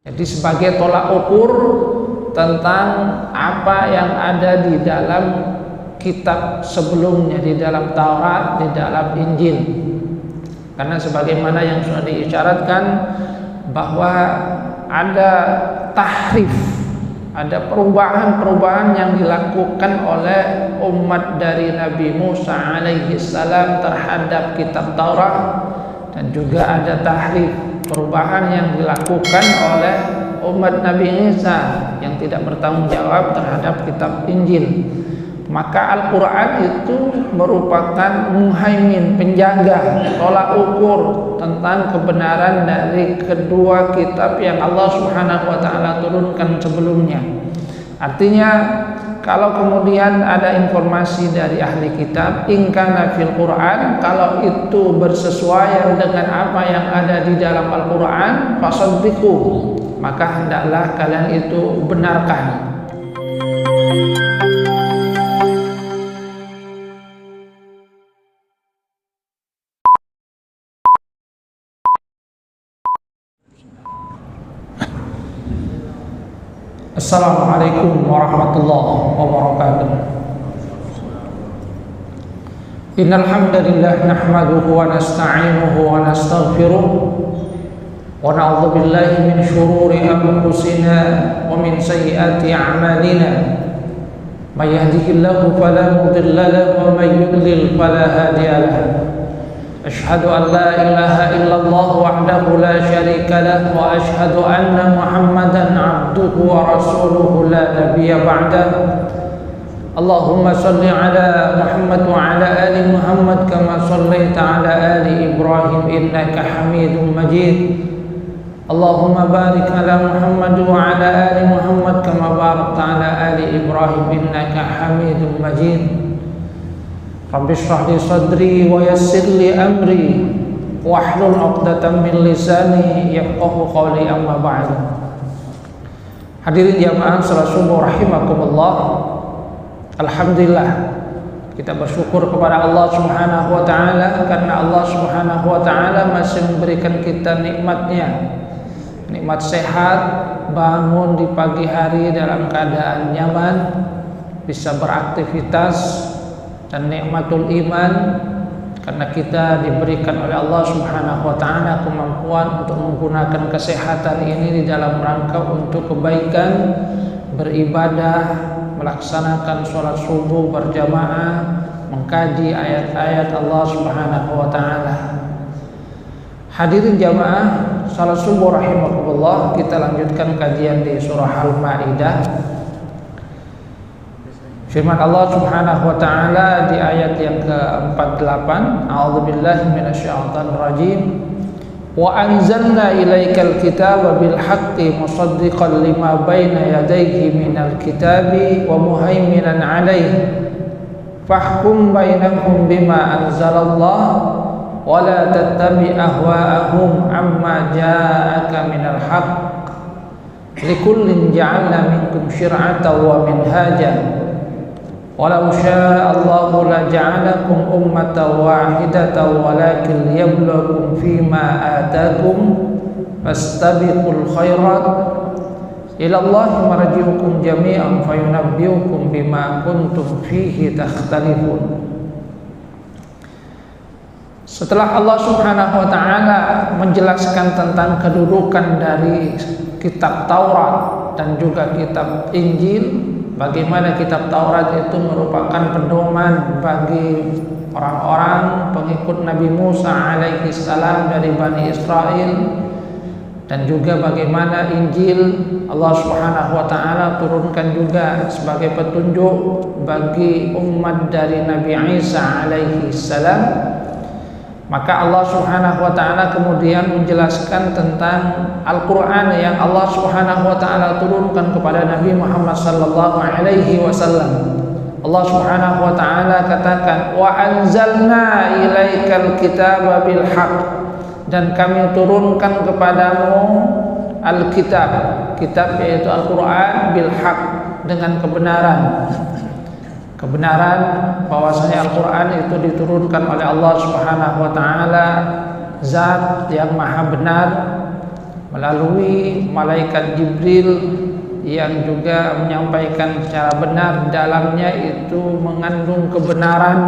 Jadi sebagai tolak ukur tentang apa yang ada di dalam kitab sebelumnya, di dalam Taurat, di dalam Injil. Karena sebagaimana yang sudah diisyaratkan bahwa ada tahrif, ada perubahan-perubahan yang dilakukan oleh umat dari Nabi Musa alaihi salam terhadap kitab Taurat, dan juga ada tahrif, perubahan yang dilakukan oleh umat Nabi Isa yang tidak bertanggung jawab terhadap kitab Injil. Maka Al-Quran itu merupakan muhaimin, penjaga, tolak ukur tentang kebenaran dari kedua kitab yang Allah Subhanahu wa Ta'ala turunkan sebelumnya. Artinya, kalau kemudian ada informasi dari ahli kitab, in kana fil Quran, kalau itu bersesuaian dengan apa yang ada di dalam Al-Quran, fasaddiqu, maka hendaklah kalian itu benarkan. Assalamualaikum warahmatullahi wabarakatuh. Innal hamdalillah nahmaduhu wa nasta'inuhu wa nastaghfiruh wa na'udzu billahi min shururi anfusina wa min sayyiati a'malina. May yahdihillahu fala mudilla lahu wa may yudlil fala hadiya lahu. Ashhadu an la ilaha illallah wahdahu la syarika lah wa ashhadu anna Muhammadan abduhu wa rasuluhu la nabiyya ba'dah. Allahumma salli ala Muhammad wa ala ali Muhammad kama sallaita ala ali Ibrahim innaka Hamidum Majid. Allahumma barik ala Muhammad wa ala ali Muhammad kama barakta ala ali Ibrahim innaka Hamidum Majid. Rabbi shrah li sadri wa yassir li amri wahlul 'uqdatam min lisani yafqahu qawli, amma ba'd. Hadirin jamaah salat subuh rahimakumullah. Alhamdulillah, kita bersyukur kepada Allah Subhanahu wa Ta'ala karena Allah Subhanahu wa Ta'ala masih memberikan kita nikmatnya, nikmat sehat, bangun di pagi hari dalam keadaan nyaman, bisa beraktivitas, dan nikmatul iman karena kita diberikan oleh Allah Subhanahu wa Ta'ala kemampuan untuk menggunakan kesehatan ini di dalam rangka untuk kebaikan, beribadah, melaksanakan sholat subuh berjamaah, mengkaji ayat-ayat Allah Subhanahu wa Ta'ala. Hadirin jamaah sholat subuh rahimakumullah, kita lanjutkan kajian di surah Al-Maidah. Firman Allah Subhanahu wa Ta'ala di ayat yang ke-48, a'udzubillahi minasyaitonir rajim. Wa anzalna ilaikal kitaba bil haqqi musaddiqan lima baina yadayhi minal kitabi wa muhaiminan 'alaihi. Fahkum bainahum bima anzalallah wa la tattabi' ahwa'ahum amma ja'aka minal haqq. Likullin ja'alna minkum syir'atan wa minhaja. Walau syaa Allahu la ja'alakum ummatan wahidatan walakin liyabluwakum fima atakum fastabiqul khairat ila Allahi marji'ukum jami'an fayunabbi'ukum bima kuntum fihi takhtalifun. Setelah Allah Subhanahu wa Ta'ala menjelaskan tentang kedudukan dari kitab Taurat dan juga kitab Injil, bagaimana kitab Taurat itu merupakan pedoman bagi orang-orang pengikut Nabi Musa alaihi salam dari Bani Israel, dan juga bagaimana Injil Allah Subhanahu wa Ta'ala turunkan juga sebagai petunjuk bagi umat dari Nabi Isa alaihi salam. Maka Allah Subhanahu wa Ta'ala kemudian menjelaskan tentang Al-Quran yang Allah Subhanahu wa Ta'ala turunkan kepada Nabi Muhammad sallallahu alaihi wasallam. Allah Subhanahu wa Ta'ala katakan, wa anzalna ilaikal kitaba bil haqq, dan kami turunkan kepadamu al-kitab, kitab yaitu Al-Quran, bil haqq, dengan kebenaran. Kebenaran bahwasanya Al-Quran itu diturunkan oleh Allah Subhanahu wa Ta'ala, zat yang maha benar, melalui malaikat Jibril yang juga menyampaikan secara benar, dalamnya itu mengandung kebenaran,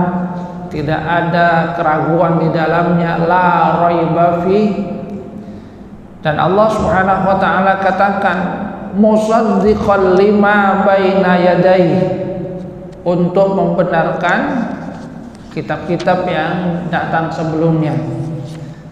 tidak ada keraguan di dalamnya, la raiba fi. Dan Allah Subhanahu wa taala katakan musaddiqan lima baina yadayhi, untuk membenarkan kitab-kitab yang datang sebelumnya.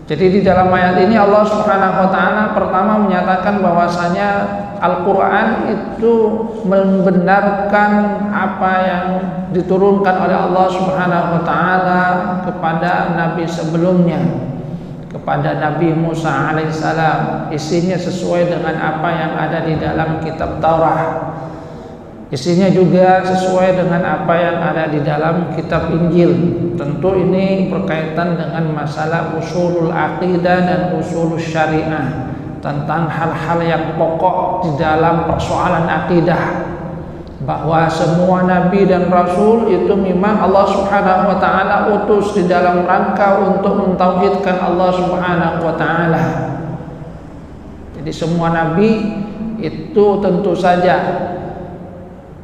Jadi di dalam ayat ini Allah Subhanahu wa taala pertama menyatakan bahwasanya Al-Qur'an itu membenarkan apa yang diturunkan oleh Allah Subhanahu wa taala kepada nabi sebelumnya, kepada Nabi Musa alaihissalam. Isinya sesuai dengan apa yang ada di dalam kitab Taurat. Isinya juga sesuai dengan apa yang ada di dalam kitab Injil. Tentu ini berkaitan dengan masalah usulul aqidah dan usulul syariah, tentang hal-hal yang pokok di dalam persoalan akidah, bahwa semua nabi dan rasul itu memang Allah Subhanahu wa taala utus di dalam rangka untuk mentauhidkan Allah Subhanahu wa taala. Jadi semua nabi itu tentu saja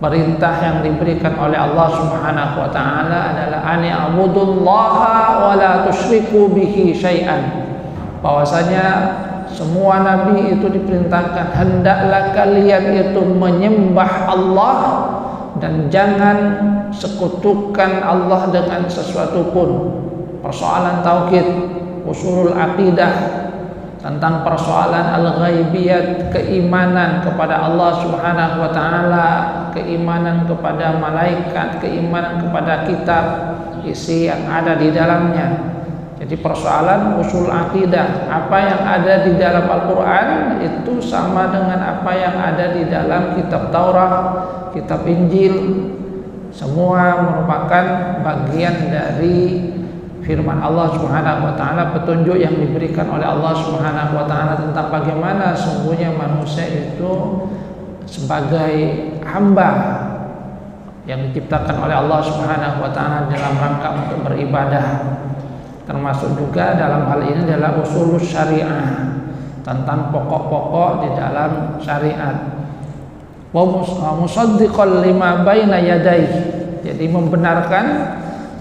perintah yang diberikan oleh Allah Subhanahu wa taala adalah ani a'budullaha wa la tusyriku bihi syai'an. Bahwasanya semua nabi itu diperintahkan hendaklah kalian itu menyembah Allah dan jangan sekutukan Allah dengan sesuatu pun. Persoalan tauhid, usulul aqidah, tentang persoalan al-ghaibiyat, keimanan kepada Allah Subhanahu wa taala, keimanan kepada malaikat, keimanan kepada kitab, isi yang ada di dalamnya. Jadi persoalan usul akidah, apa yang ada di dalam Al-Qur'an itu sama dengan apa yang ada di dalam kitab Taurat, kitab Injil. Semua merupakan bagian dari firman Allah Subhanahu wa taala, petunjuk yang diberikan oleh Allah Subhanahu wa taala tentang bagaimana sungguhnya manusia itu sebagai hamba yang diciptakan oleh Allah Subhanahu wa taala dalam rangka untuk beribadah. Termasuk juga dalam hal ini adalah usulul syariah, tentang pokok-pokok di dalam syariat. Wa musaddiqan lima baina yadayhi, jadi membenarkan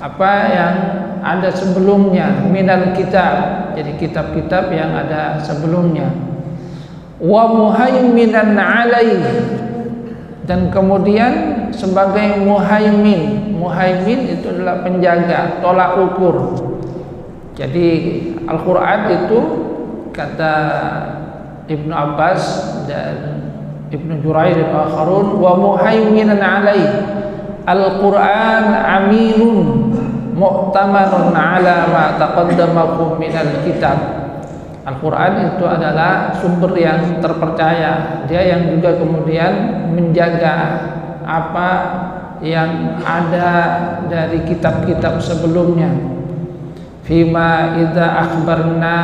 apa yang ada sebelumnya, minal kitab, jadi kitab-kitab yang ada sebelumnya. Wa muhaiminan alaih, dan kemudian sebagai muhaimin. Muhaimin itu adalah penjaga, tolak ukur. Jadi Al-Quran itu kata Ibnu Abbas dan Ibnu Jurair dan akharun, wa muhaiminan alaih, Al-Quran aminun mu'tamanun ala ma taqaddamahu minal kitab. Al-Quran itu adalah sumber yang terpercaya, dia yang juga kemudian menjaga apa yang ada dari kitab-kitab sebelumnya. Fima idza akhbarna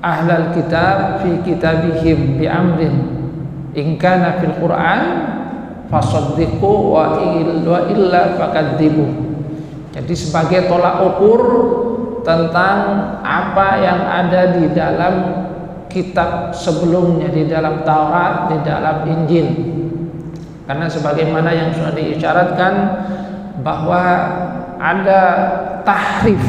ahlal kitab fi kitabihim bi amrin in kana fil Qur'an fasaddiqu wa illa fakadzibu. Jadi sebagai tolak ukur tentang apa yang ada di dalam kitab sebelumnya, di dalam Taurat, di dalam Injil. Karena sebagaimana yang sudah diisyaratkan bahwa ada tahrif,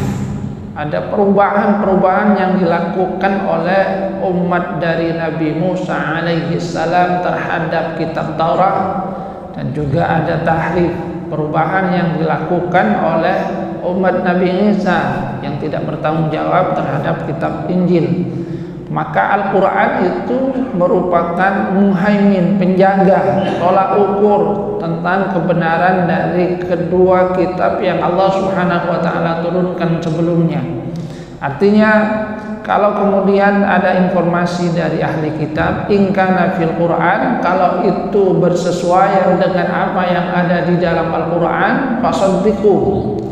ada perubahan-perubahan yang dilakukan oleh umat dari Nabi Musa alaihi salam terhadap kitab Taurat, dan juga ada tahrif, perubahan yang dilakukan oleh umat Nabi Isa yang tidak bertanggung jawab terhadap kitab Injil. Maka Al-Quran itu merupakan muhaimin, penjaga, tolak ukur tentang kebenaran dari kedua kitab yang Allah Subhanahu wa taala turunkan sebelumnya. Artinya kalau kemudian ada informasi dari ahli kitab, in kana fil Quran, kalau itu bersesuaian dengan apa yang ada di dalam Al-Quran, fasaddiqu,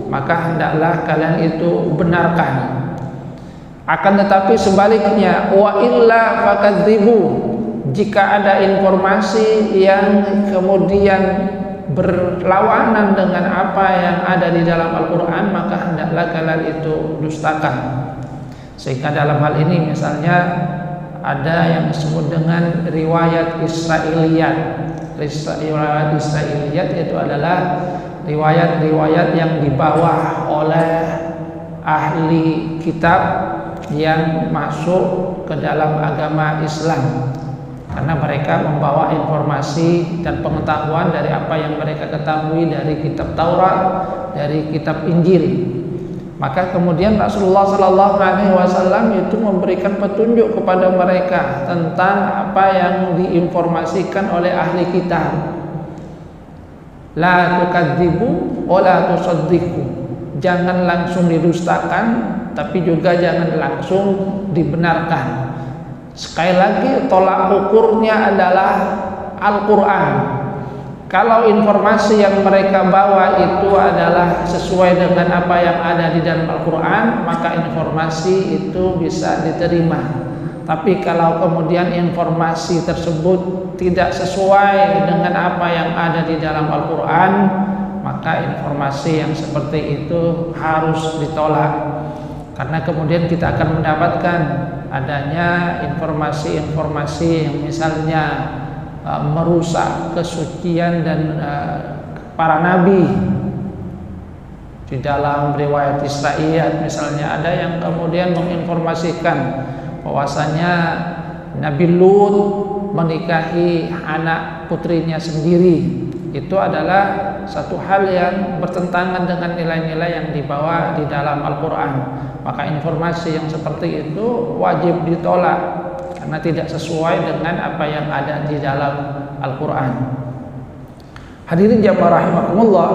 maka hendaklah kalian itu benarkan. Akan tetapi sebaliknya, wa illa fakadzibu, jika ada informasi yang kemudian berlawanan dengan apa yang ada di dalam Al-Quran, maka hendaklah kalian itu dustakan. Sehingga dalam hal ini misalnya ada yang disebut dengan riwayat Israiliyat. Riwayat Israiliyat itu adalah riwayat-riwayat yang dibawa oleh ahli kitab yang masuk ke dalam agama Islam, karena mereka membawa informasi dan pengetahuan dari apa yang mereka ketahui dari kitab Taurat, dari kitab Injil. Maka kemudian Rasulullah Sallallahu Alaihi Wasallam itu memberikan petunjuk kepada mereka tentang apa yang diinformasikan oleh ahli kitab. La tukadzibu wa la tusaddiqu. Jangan langsung didustakan, tapi juga jangan langsung dibenarkan. Sekali lagi, tolak ukurnya adalah Al-Quran. Kalau informasi yang mereka bawa itu adalah sesuai dengan apa yang ada di dalam Al-Quran, maka informasi itu bisa diterima. Tapi kalau kemudian informasi tersebut tidak sesuai dengan apa yang ada di dalam Al-Quran, maka informasi yang seperti itu harus ditolak. Karena kemudian kita akan mendapatkan adanya informasi-informasi yang misalnya merusak kesucian dan para nabi. Di dalam riwayat Israiliyat misalnya ada yang kemudian menginformasikan bahwasanya Nabi Lut menikahi anak putrinya sendiri. Itu adalah satu hal yang bertentangan dengan nilai-nilai yang dibawa di dalam Al-Quran. Maka informasi yang seperti itu wajib ditolak karena tidak sesuai dengan apa yang ada di dalam Al-Quran. Hadirin jamaah rahimakumullah.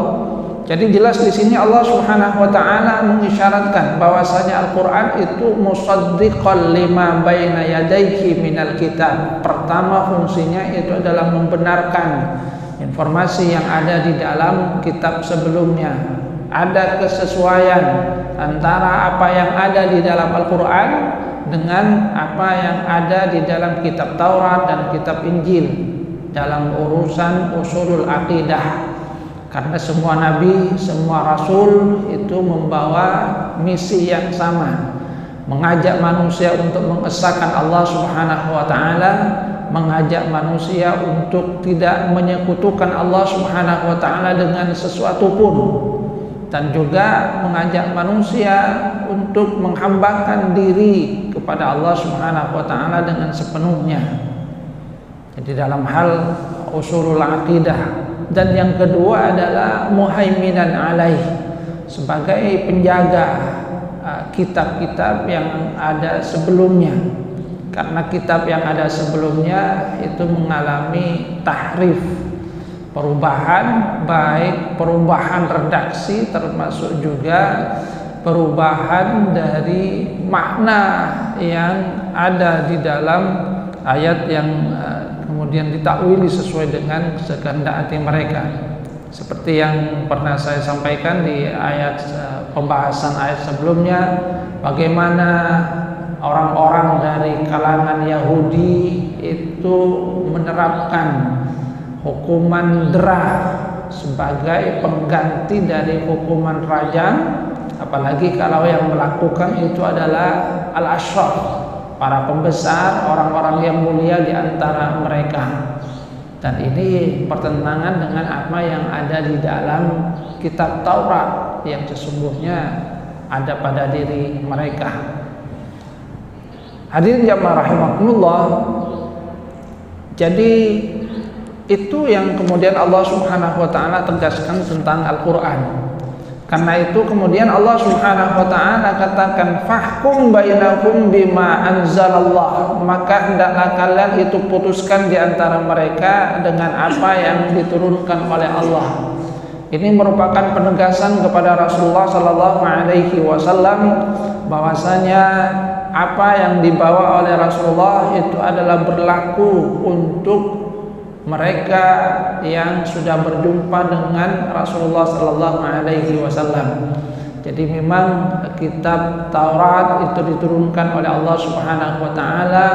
Jadi jelas di sini Allah Subhanahu wa taala mengisyaratkan bahwasanya Al-Qur'an itu musaddiqan lima baina yadayhi minal kitab. Pertama fungsinya itu adalah membenarkan informasi yang ada di dalam kitab sebelumnya. Ada kesesuaian antara apa yang ada di dalam Al-Qur'an dengan apa yang ada di dalam kitab Taurat dan kitab Injil dalam urusan usulul aqidah. Karena semua nabi, semua rasul itu membawa misi yang sama, mengajak manusia untuk mengesahkan Allah Subhanahu wa taala, mengajak manusia untuk tidak menyekutukan Allah Subhanahu wa taala dengan sesuatu pun, dan juga mengajak manusia untuk menghambakan diri kepada Allah Subhanahu wa taala dengan sepenuhnya. Jadi dalam hal usulul aqidah. Dan yang kedua adalah muhaiminan alaih, sebagai penjaga kitab-kitab yang ada sebelumnya. Karena kitab yang ada sebelumnya itu mengalami tahrif, perubahan, baik perubahan redaksi termasuk juga perubahan dari makna yang ada di dalam ayat yang kemudian ditakwili sesuai dengan kehendak hati mereka. Seperti yang pernah saya sampaikan di ayat pembahasan ayat sebelumnya, bagaimana orang-orang dari kalangan Yahudi itu menerapkan hukuman derah sebagai pengganti dari hukuman rajam, apalagi kalau yang melakukan itu adalah al-ashraf, para pembesar, orang-orang yang mulia di antara mereka. Dan ini pertentangan dengan apa yang ada di dalam kitab Taurat yang sesungguhnya ada pada diri mereka. Hadirin jamaah rahimakumullah. Jadi itu yang kemudian Allah Subhanahu wa taala tegaskan tentang Al-Qur'an. Karena itu kemudian Allah Subhanahu wa taala katakan fahkum bainakum bima anzalallah, maka hendaklah kalian itu putuskan di antara mereka dengan apa yang diturunkan oleh Allah. Ini merupakan penegasan kepada Rasulullah sallallahu alaihi wasallam bahwasanya apa yang dibawa oleh Rasulullah itu adalah berlaku untuk mereka yang sudah berjumpa dengan Rasulullah sallallahu alaihi wasallam. Jadi memang kitab Taurat itu diturunkan oleh Allah Subhanahu wa taala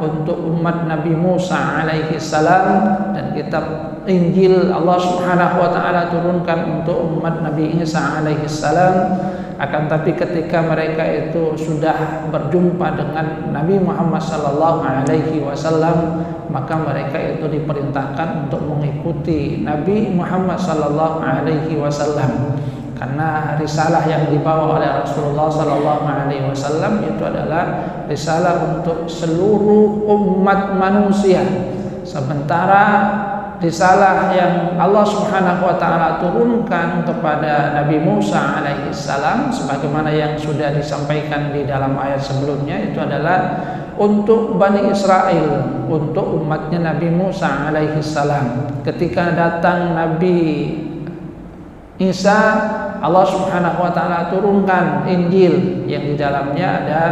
untuk umat Nabi Musa alaihi salam, dan kitab Injil Allah Subhanahu wa taala turunkan untuk umat Nabi Isa alaihi salam. Akan tapi ketika mereka itu sudah berjumpa dengan Nabi Muhammad sallallahu alaihi wasallam, maka mereka itu diperintahkan untuk mengikuti Nabi Muhammad sallallahu alaihi wasallam. Karena risalah yang dibawa oleh Rasulullah sallallahu alaihi wasallam itu adalah risalah untuk seluruh umat manusia. Sementara risalah yang Allah Subhanahu wa taala turunkan kepada Nabi Musa alaihi salam, sebagaimana yang sudah disampaikan di dalam ayat sebelumnya, itu adalah untuk Bani Israel, untuk umatnya Nabi Musa alaihi salam. Ketika datang Nabi Isa, Allah Subhanahu wa taala turunkan Injil yang di dalamnya ada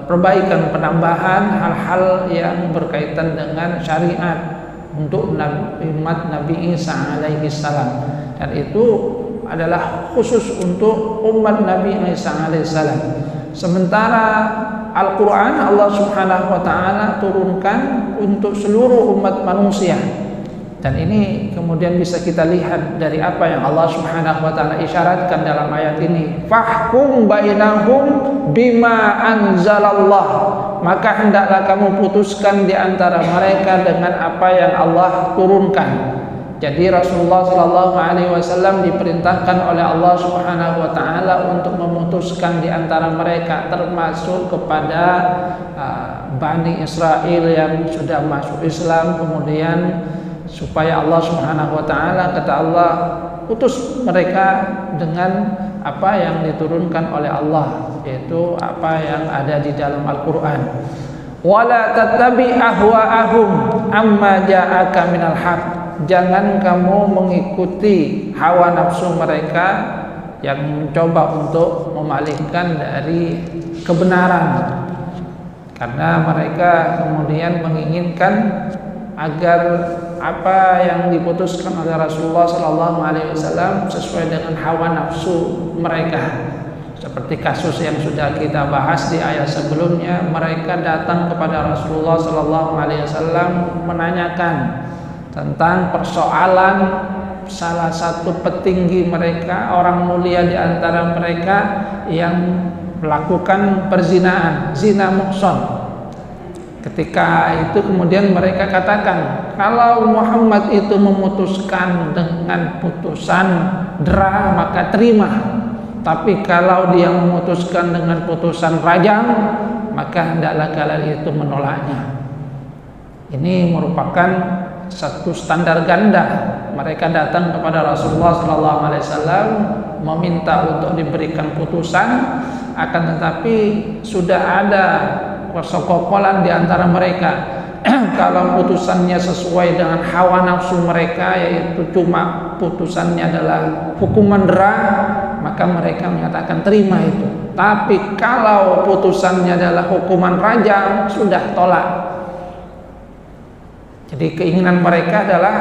perbaikan, penambahan hal-hal yang berkaitan dengan syariat untuk umat Nabi Isa alaihi salam, dan itu adalah khusus untuk umat Nabi Isa alaihi salam. Sementara Al-Quran Allah Subhanahu wa taala turunkan untuk seluruh umat manusia. Dan ini kemudian bisa kita lihat dari apa yang Allah Subhanahu wa taala isyaratkan dalam ayat ini. Fahkum bainahum bima anzalallah. Maka hendaklah kamu putuskan di antara mereka dengan apa yang Allah turunkan. Jadi Rasulullah sallallahu alaihi wasallam diperintahkan oleh Allah Subhanahu wa taala untuk memutuskan di antara mereka, termasuk kepada Bani Israel yang sudah masuk Islam, kemudian supaya Allah Subhanahu wa taala, kata Allah, utus mereka dengan apa yang diturunkan oleh Allah, yaitu apa yang ada di dalam Al-Qur'an. Wala tattabi ahwa'ahum amma ja'aka minal haq. Jangan kamu mengikuti hawa nafsu mereka yang mencoba untuk memalingkan dari kebenaran. Karena mereka kemudian menginginkan agar apa yang diputuskan oleh Rasulullah sallallahu alaihi wasallam sesuai dengan hawa nafsu mereka. Seperti kasus yang sudah kita bahas di ayat sebelumnya, mereka datang kepada Rasulullah sallallahu alaihi wasallam menanyakan tentang persoalan salah satu petinggi mereka, orang mulia di antara mereka yang melakukan perzinaan, zina muhsan. Ketika itu kemudian mereka katakan, kalau Muhammad itu memutuskan dengan putusan dera maka terima, tapi kalau dia memutuskan dengan putusan rajam maka hendaklah kalian itu menolaknya. Ini merupakan satu standar ganda. Mereka datang kepada Rasulullah SAW meminta untuk diberikan putusan, akan tetapi sudah ada persekongkolan di antara mereka. Kalau putusannya sesuai dengan hawa nafsu mereka, yaitu cuma putusannya adalah hukuman dera, maka mereka menyatakan terima itu. Tapi kalau putusannya adalah hukuman rajam, sudah tolak. Jadi keinginan mereka adalah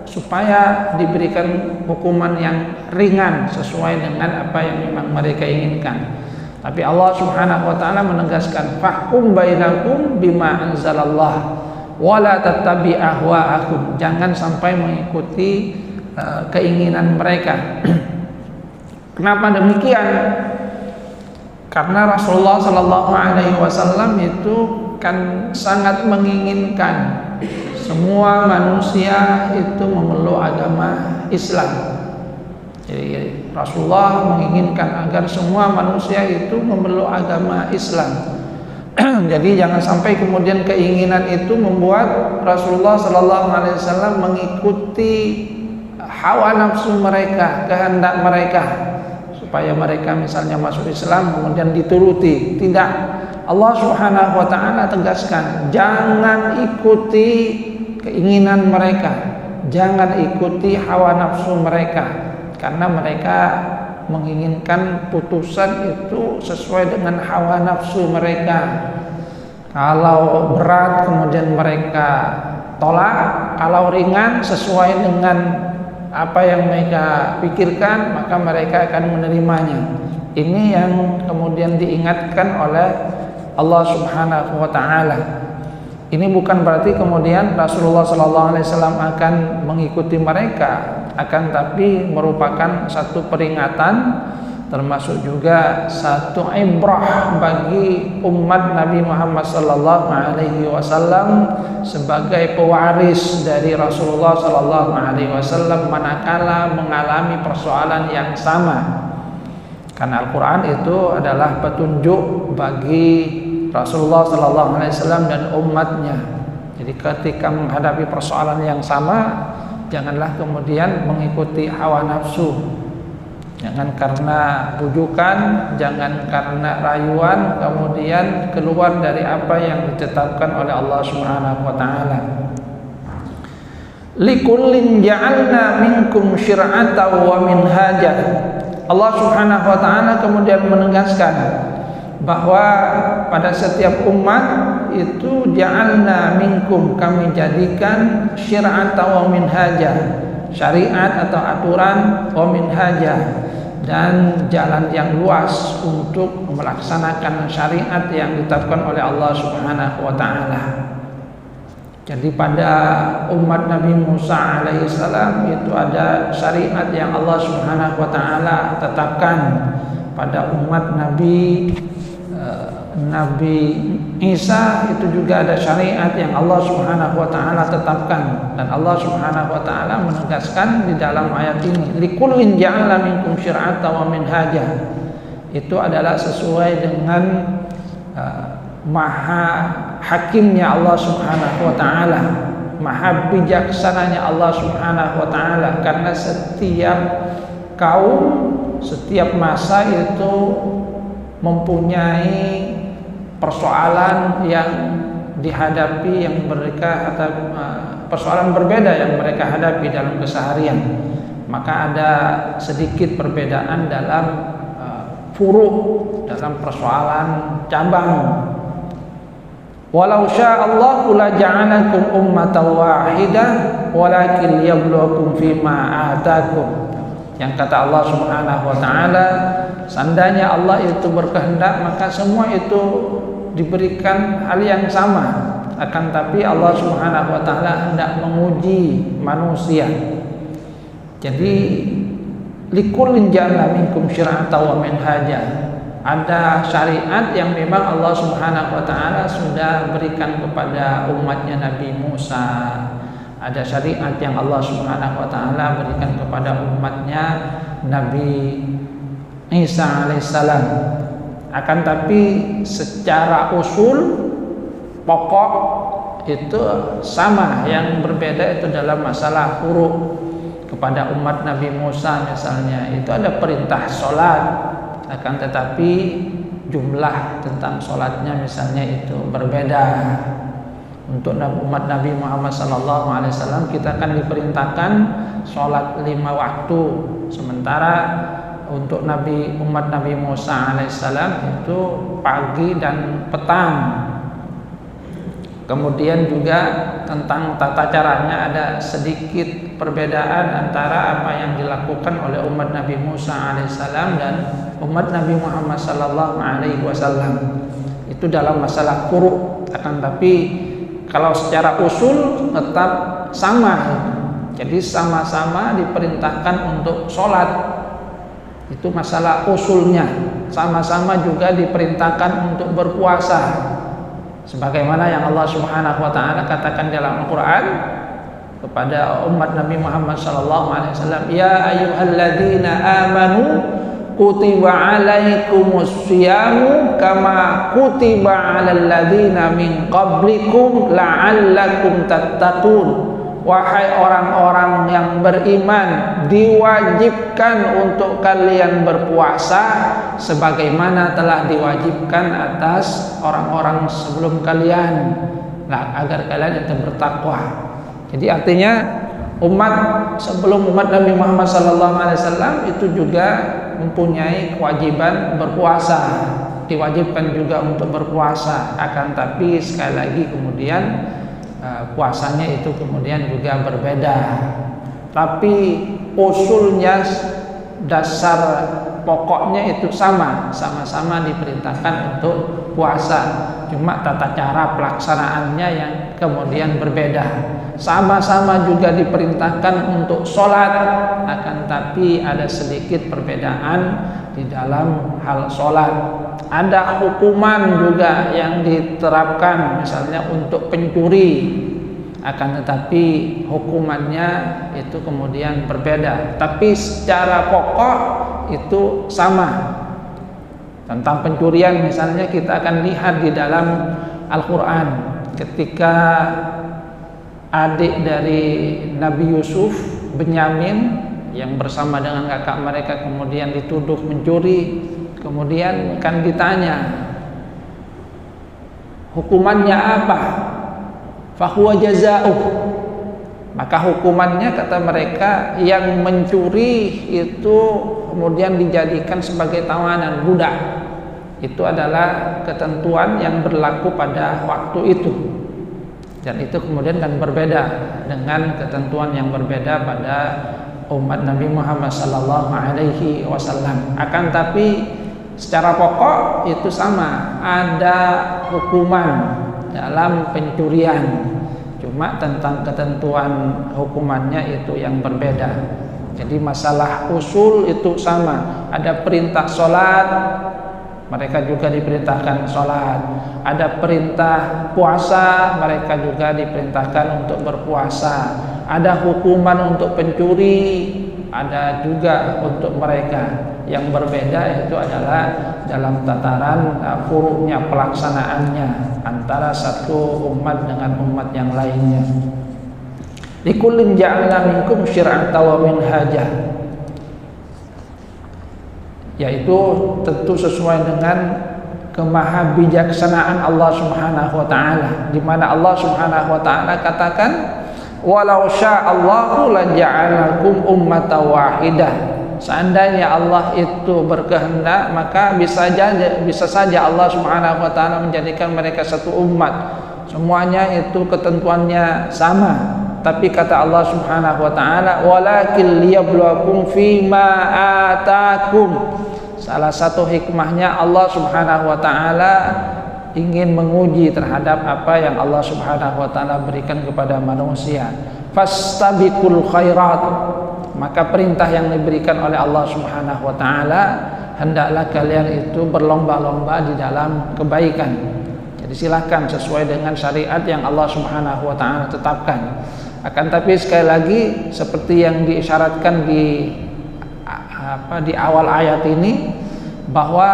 supaya diberikan hukuman yang ringan sesuai dengan apa yang memang mereka inginkan. Tapi Allah Subhanahu wa taala menegaskan, fahkum bainakum bima anzalallah wala tattabi ahwa'ahum. Jangan sampai mengikuti keinginan mereka. Kenapa demikian? Karena Rasulullah sallallahu alaihi wasallam itu kan sangat menginginkan semua manusia itu memeluk agama Islam. Jadi Rasulullah menginginkan agar semua manusia itu memeluk agama Islam. Jadi jangan sampai kemudian keinginan itu membuat Rasulullah sallallahu alaihi wasallam mengikuti hawa nafsu mereka, kehendak mereka, supaya mereka misalnya masuk Islam kemudian dituruti. Tidak. Allah Subhanahu wa taala tegaskan, jangan ikuti keinginan mereka, jangan ikuti hawa nafsu mereka. Karena mereka menginginkan putusan itu sesuai dengan hawa nafsu mereka. Kalau berat kemudian mereka tolak, kalau ringan sesuai dengan apa yang mereka pikirkan, maka mereka akan menerimanya. Ini yang kemudian diingatkan oleh Allah Subhanahu wa taala. Ini bukan berarti kemudian Rasulullah sallallahu alaihi wasallam akan mengikuti mereka, akan tapi merupakan satu peringatan, termasuk juga satu ibrah bagi umat Nabi Muhammad sallallahu alaihi wasallam sebagai pewaris dari Rasulullah sallallahu alaihi wasallam manakala mengalami persoalan yang sama. Karena Al-Qur'an itu adalah petunjuk bagi Rasulullah sallallahu alaihi wasallam dan umatnya. Jadi ketika menghadapi persoalan yang sama, janganlah kemudian mengikuti hawa nafsu. Jangan karena bujukan, jangan karena rayuan kemudian keluar dari apa yang ditetapkan oleh Allah Subhanahu wa taala. Likullin ja'alna minkum syir'atan wa minhaja. Allah Subhanahu wa taala kemudian menegaskan bahwa pada setiap umat itu ja'alna minkum, kami jadikan syir'atan wa minhaja, syariat atau aturan, wa minhaja, dan jalan yang luas untuk melaksanakan syariat yang ditetapkan oleh Allah Subhanahu wa taala. Jadi pada umat Nabi Musa alaihissalam itu ada syariat yang Allah Subhanahu wa taala tetapkan. Pada umat Nabi Isa itu juga ada syariat yang Allah Subhanahu wa taala tetapkan, dan Allah Subhanahu wa taala menegaskan di dalam ayat ini, likullin ja'alna minkum syir'atan wa minhaja. Itu adalah sesuai dengan maha hakimnya Allah Subhanahu wa taala, maha bijaksananya Allah Subhanahu wa taala, karena setiap kaum, setiap masa itu mempunyai persoalan yang dihadapi, yang mereka atau persoalan berbeda yang mereka hadapi dalam keseharian. Maka ada sedikit perbedaan dalam furu', dalam persoalan cabang. Walau sya'allahu la ja'alakum ummatan wahidah walakin liyabluwakum fima atakum. Yang kata Allah Subhanahu wa taala, seandainya Allah itu berkehendak maka semua itu diberikan hal yang sama, akan tapi Allah Subhanahu wa taala hendak menguji manusia. Jadi likullin ja'alna minkum syir'atan wa minhaja. Ada syariat yang memang Allah Subhanahu wa taala sudah berikan kepada umatnya Nabi Musa. Ada syariat yang Allah Subhanahu wa taala berikan kepada umatnya Nabi Isa alaihissalam. Akan tapi secara usul pokok itu sama, yang berbeda itu dalam masalah furu'. Kepada umat Nabi Musa misalnya itu ada perintah sholat, akan tetapi jumlah tentang sholatnya misalnya itu berbeda. Untuk umat Nabi Muhammad SAW kita akan diperintahkan sholat 5 waktu, sementara untuk umat Nabi Musa alaihissalam itu pagi dan petang. Kemudian juga tentang tata caranya ada sedikit perbedaan antara apa yang dilakukan oleh umat Nabi Musa alaihissalam dan umat Nabi Muhammad SAW. Itu dalam masalah furu', akan tapi kalau secara usul tetap sama. Jadi sama-sama diperintahkan untuk sholat. Itu masalah usulnya. Sama-sama juga diperintahkan untuk berpuasa. Sebagaimana yang Allah Subhanahu wa taala katakan dalam Al-Qur'an kepada umat Nabi Muhammad SAW, ya ayyuhalladzina amanu kutiba alaikumus syiyamu kama kutiba alal ladzina min qablikum la'allakum tattaqun. Wahai orang-orang yang beriman, diwajibkan untuk kalian berpuasa sebagaimana telah diwajibkan atas orang-orang sebelum kalian, agar kalian itu bertakwa. Jadi artinya umat sebelum umat Nabi Muhammad SAW itu juga mempunyai kewajiban berpuasa, diwajibkan juga untuk berpuasa. Akan tapi sekali lagi kemudian puasanya itu kemudian juga berbeda. tapi usulnya, dasar pokoknya itu sama-sama diperintahkan untuk puasa. Cuma tata cara pelaksanaannya yang kemudian berbeda. Sama-sama juga diperintahkan untuk sholat, akan tapi ada sedikit perbedaan di dalam hal sholat. Ada hukuman juga yang diterapkan, misalnya untuk pencuri, akan tetapi hukumannya itu kemudian berbeda. Tapi secara pokok itu sama. Tentang pencurian misalnya kita akan lihat di dalam Al-Quran, ketika adik dari Nabi Yusuf, Benyamin, yang bersama dengan kakak mereka kemudian dituduh mencuri, kemudian kan ditanya hukumannya apa? Fahuwa jazauh, maka hukumannya kata mereka yang mencuri itu kemudian dijadikan sebagai tawanan budak. Itu adalah ketentuan yang berlaku pada waktu itu, dan itu kemudian kan berbeda dengan ketentuan yang berbeda pada umat Nabi Muhammad SAW. Akan tapi secara pokok itu sama, ada hukuman dalam pencurian, cuma tentang ketentuan hukumannya itu yang berbeda. Jadi masalah usul itu sama. Ada perintah sholat, mereka juga diperintahkan sholat. Ada perintah puasa, mereka juga diperintahkan untuk berpuasa. Ada hukuman untuk pencuri, ada juga untuk mereka. Yang berbeda itu adalah dalam tataran furuknya, pelaksanaannya antara satu umat dengan umat yang lainnya. Likullin ja'alna minkum syir'atan wa minhaja, yaitu tentu sesuai dengan kemahabijaksanaan Allah Subhanahu wa taala, di mana Allah Subhanahu wa taala katakan walau sya'allahu la ja'alakum ummatan wahidah. Seandainya Allah itu berkehendak, maka bisa saja Allah Subhanahu wa taala menjadikan mereka satu umat. Semuanya itu ketentuannya sama. Tapi kata Allah Subhanahu wa taala, walakin liyabluwakum fima atakum. Salah satu hikmahnya Allah Subhanahu wa taala ingin menguji terhadap apa yang Allah Subhanahu wa taala berikan kepada manusia. Fastabiqul khairat, maka perintah yang diberikan oleh Allah Subhanahu wa taala, hendaklah kalian itu berlomba-lomba di dalam kebaikan. Jadi silakan sesuai dengan syariat yang Allah Subhanahu wa taala tetapkan. Akan tapi sekali lagi seperti yang diisyaratkan di awal ayat ini, bahwa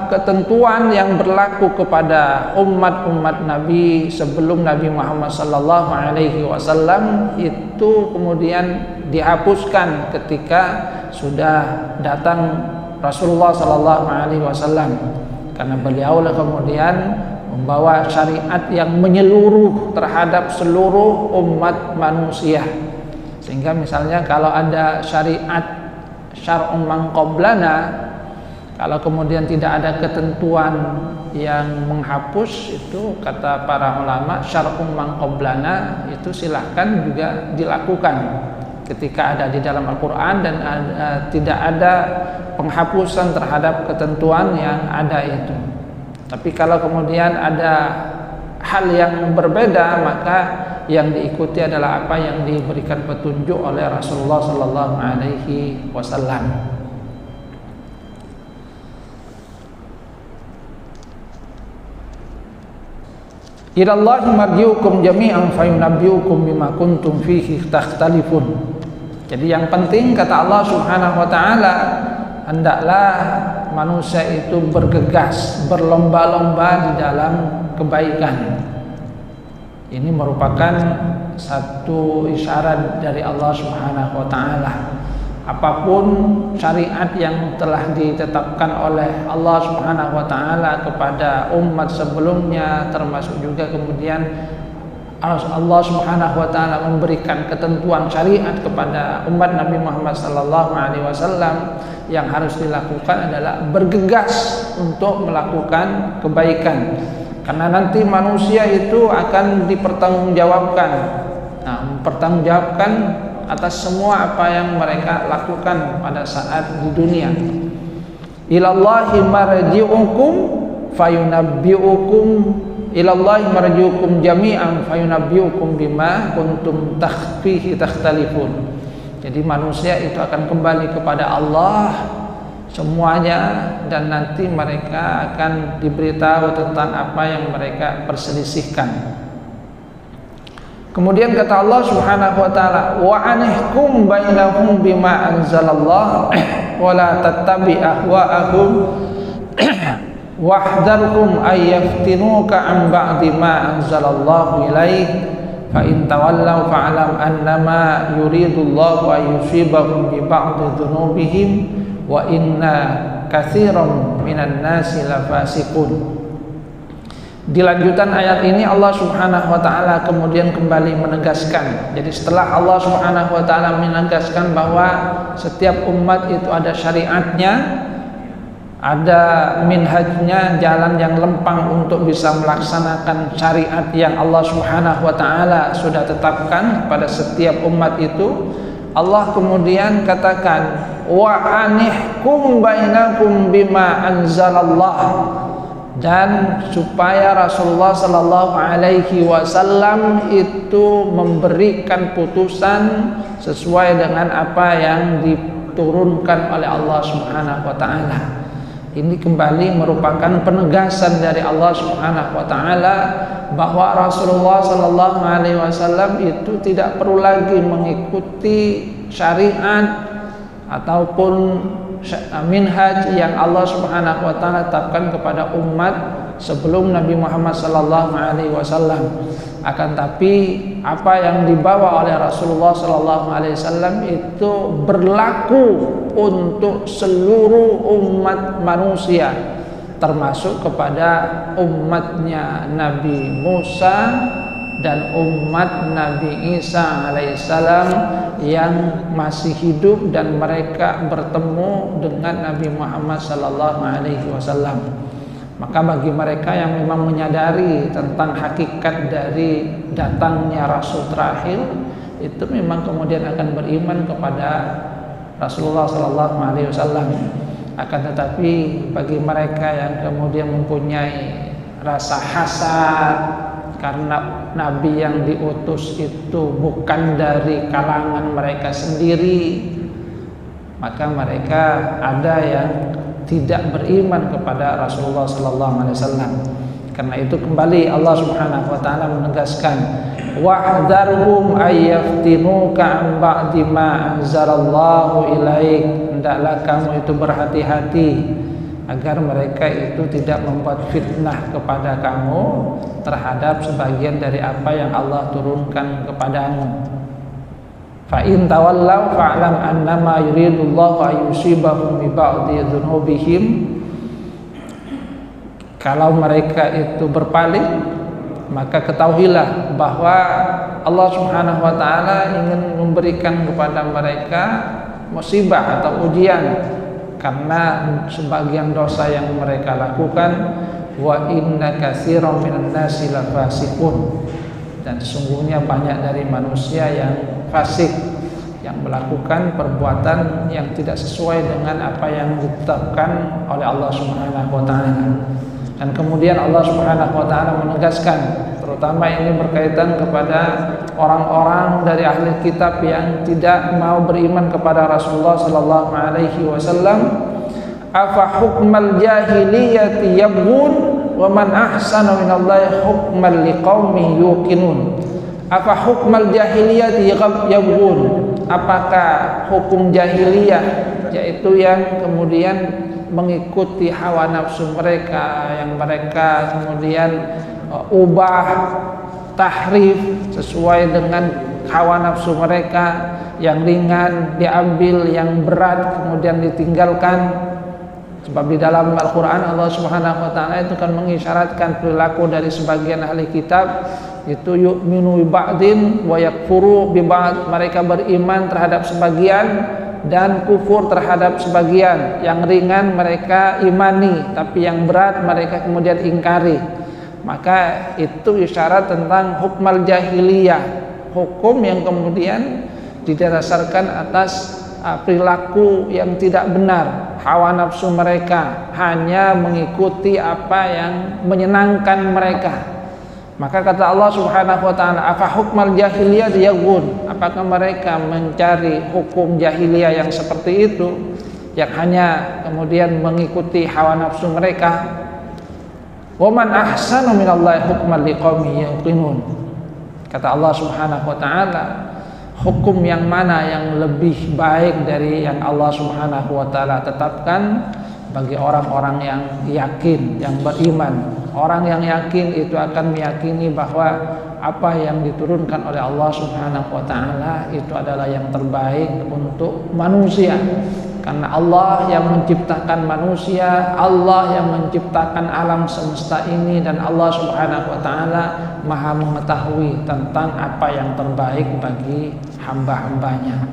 ketentuan yang berlaku kepada umat-umat Nabi sebelum Nabi Muhammad SAW itu kemudian dihapuskan ketika sudah datang Rasulullah SAW, karena beliau kemudian membawa syariat yang menyeluruh terhadap seluruh umat manusia. Sehingga misalnya kalau ada syariat syar'un man qablana, kalau kemudian tidak ada ketentuan yang menghapus, itu kata para ulama syar'un man qablana itu silahkan juga dilakukan ketika ada di dalam Al-Quran dan tidak ada penghapusan terhadap ketentuan yang ada itu. Tapi kalau kemudian ada hal yang berbeda, maka yang diikuti adalah apa yang diberikan petunjuk oleh Rasulullah SAW. Ilallahi marji'ukum jami'an fayunabbi'ukum bima kuntum fihi takhtalifun. Jadi yang penting kata Allah Subhanahu wa taala, hendaklah manusia itu bergegas, berlomba-lomba di dalam kebaikan. Ini merupakan satu isyarat dari Allah Subhanahu wa taala. Apapun syariat yang telah ditetapkan oleh Allah Subhanahu wa taala kepada umat sebelumnya, termasuk juga kemudian Allah Subhanahu wa taala memberikan ketentuan syariat kepada umat Nabi Muhammad SAW, yang harus dilakukan adalah bergegas untuk melakukan kebaikan, karena nanti manusia itu akan dipertanggungjawabkan. Nah, mempertanggungjawabkan atas semua apa yang mereka lakukan pada saat di dunia. Ilallahi marji'ukum fayunabbi'ukum ilallahi marji'ukum jami'an fayunabbi'ukum bima kuntum fihi takhtalifun. Jadi manusia itu akan kembali kepada Allah semuanya, dan nanti mereka akan diberitahu tentang apa yang mereka perselisihkan. Kemudian kata Allah Subhanahu wa taala, wa anihkum bainahum bima anzalallah wa la tattabi ahwa'ahum wahdharhum ay yaftinuka an ba'di ma anzalallahu ilaik fa in tawallaw fa'lam annama yuridullahu ay yusibahum bi ba'di dhunubihim wa inna katsiran minan nasi lafasiqun. Di lanjutan ayat ini Allah Subhanahu wa taala kemudian kembali menegaskan. Jadi setelah Allah Subhanahu wa taala menegaskan bahwa setiap umat itu ada syariatnya, ada minhajnya, jalan yang lempang untuk bisa melaksanakan syariat yang Allah Subhanahu wa taala sudah tetapkan pada setiap umat itu, Allah kemudian katakan wa anihkum bainakum bima anzalallah, dan supaya Rasulullah sallallahu alaihi wasallam itu memberikan putusan sesuai dengan apa yang diturunkan oleh Allah Subhanahu wa taala. Ini kembali merupakan penegasan dari Allah Subhanahu wa taala bahwa Rasulullah sallallahu alaihi wasallam itu tidak perlu lagi mengikuti syariat ataupun minhaj yang Allah Subhanahu wa taala tetapkan kepada umat sebelum Nabi Muhammad sallallahu alaihi wasallam. Akan tapi apa yang dibawa oleh Rasulullah sallallahu alaihi wasallam itu berlaku untuk seluruh umat manusia, termasuk kepada umatnya Nabi Musa dan umat Nabi Isa alaihissalam yang masih hidup dan mereka bertemu dengan Nabi Muhammad sallallahu alaihi wasallam. Maka bagi mereka yang memang menyadari tentang hakikat dari datangnya Rasul terakhir, itu memang kemudian akan beriman kepada Rasulullah sallallahu alaihi wasallam. Akan tetapi bagi mereka yang kemudian mempunyai rasa hasad karena Nabi yang diutus itu bukan dari kalangan mereka sendiri, maka mereka ada yang tidak beriman kepada Rasulullah sallallahu alaihi wasallam. Karena itu kembali Allah Subhanahu wa taala menegaskan wahdharhum ayyaftinuka an ba'di ma anzalallahu ilaik, hendaklah kamu itu berhati-hati agar mereka itu tidak membuat fitnah kepada kamu terhadap sebagian dari apa yang Allah turunkan kepadamu. Fa in tawallaw fa'lam annama yuridullahu ayyusibahum bi ba'di dzunubihim. Kalau mereka itu berpaling, maka ketahuilah bahwa Allah Subhanahu wa taala ingin memberikan kepada mereka musibah atau ujian karena sebagian dosa yang mereka lakukan. Wa inna katsiran minan nasi lafasiqun, dan sesungguhnya banyak dari manusia yang fasik, yang melakukan perbuatan yang tidak sesuai dengan apa yang ditetapkan oleh Allah Subhanahu wa taala. Dan kemudian Allah Subhanahu wa taala menegaskan, terutama ini berkaitan kepada orang-orang dari ahli kitab yang tidak mau beriman kepada Rasulullah sallallahu alaihi wasallam, afa hukmal jahiliyati yabghun wa man ahsana minallahi hukman liqaumin yuqinun. Afa hukmal jahiliyati yabghun, apakah hukum jahiliyah, yaitu yang kemudian mengikuti hawa nafsu mereka, yang mereka kemudian ubah, tahrif sesuai dengan hawa nafsu mereka, yang ringan diambil, yang berat kemudian ditinggalkan. Sebab di dalam Al-Quran Allah Subhanahu wa ta'ala itu kan mengisyaratkan perilaku dari sebagian ahli kitab itu yu'minu bi ba'din wa yakfuru bi ba'd, mereka beriman terhadap sebagian dan kufur terhadap sebagian. Yang ringan mereka imani, tapi yang berat mereka kemudian ingkari. Maka itu isyarat tentang hukmal jahiliyah, hukum yang kemudian didasarkan atas perilaku yang tidak benar, hawa nafsu mereka, hanya mengikuti apa yang menyenangkan mereka. Maka kata Allah Subhanahu wa taala, afa hukmal jahiliyah yabghun, apakah mereka mencari hukum jahiliyah yang seperti itu, yang hanya kemudian mengikuti hawa nafsu mereka? Wa man ahsanu minallahi hukman liqaumin yuqinun. Kata Allah Subhanahu wa taala, hukum yang mana yang lebih baik dari yang Allah Subhanahu wa taala tetapkan bagi orang-orang yang yakin, yang beriman. Orang yang yakin itu akan meyakini bahwa apa yang diturunkan oleh Allah Subhanahu wa taala itu adalah yang terbaik untuk manusia. Karena Allah yang menciptakan manusia, Allah yang menciptakan alam semesta ini, dan Allah Subhanahu wa taala Maha mengetahui tentang apa yang terbaik bagi hamba-hambanya.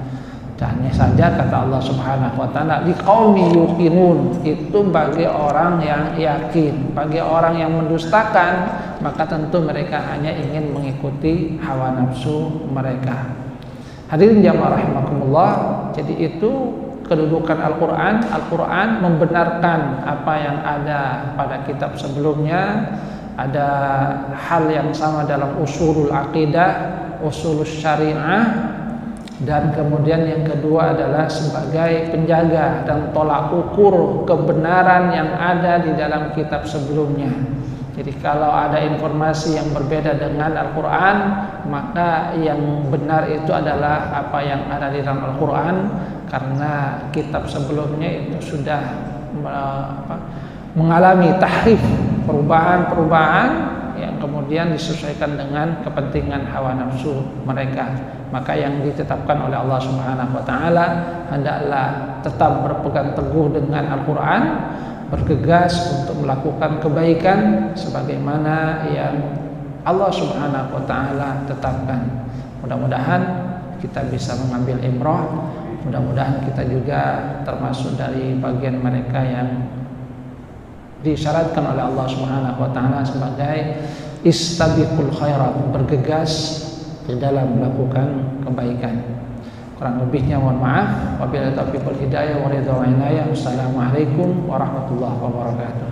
Dan hanya saja kata Allah Subhanahu wa taala, liqaumi yuqinun, itu bagi orang yang yakin. Bagi orang yang mendustakan, maka tentu mereka hanya ingin mengikuti hawa nafsu mereka. Hadirin jamaah rahimakumullah, jadi itu kedudukan Al-Quran. Al-Quran membenarkan apa yang ada pada kitab sebelumnya. Ada hal yang sama dalam usulul aqidah, usulul syariah, dan kemudian yang kedua adalah sebagai penjaga dan tolak ukur kebenaran yang ada di dalam kitab sebelumnya. Jadi kalau ada informasi yang berbeda dengan Al-Quran, maka yang benar itu adalah apa yang ada di dalam Al-Quran, karena kitab sebelumnya itu sudah mengalami tahrif, perubahan-perubahan yang kemudian disesuaikan dengan kepentingan hawa nafsu mereka. Maka yang ditetapkan oleh Allah Subhanahu wa taala, hendaklah tetap berpegang teguh dengan Al-Quran, bergegas untuk melakukan kebaikan sebagaimana yang Allah Subhanahu wa taala tetapkan. Mudah-mudahan kita bisa mengambil imroh, mudah-mudahan kita juga termasuk dari bagian mereka yang disyaratkan oleh Allah Subhanahu wa taala sebagai istabiqul khairat, bergegas di dalam melakukan kebaikan. Kurang lebihnya mohon maaf. Wabillahi taufiq wal hidayah wa ridha wa inayah. Wassalamualaikum warahmatullahi wabarakatuh.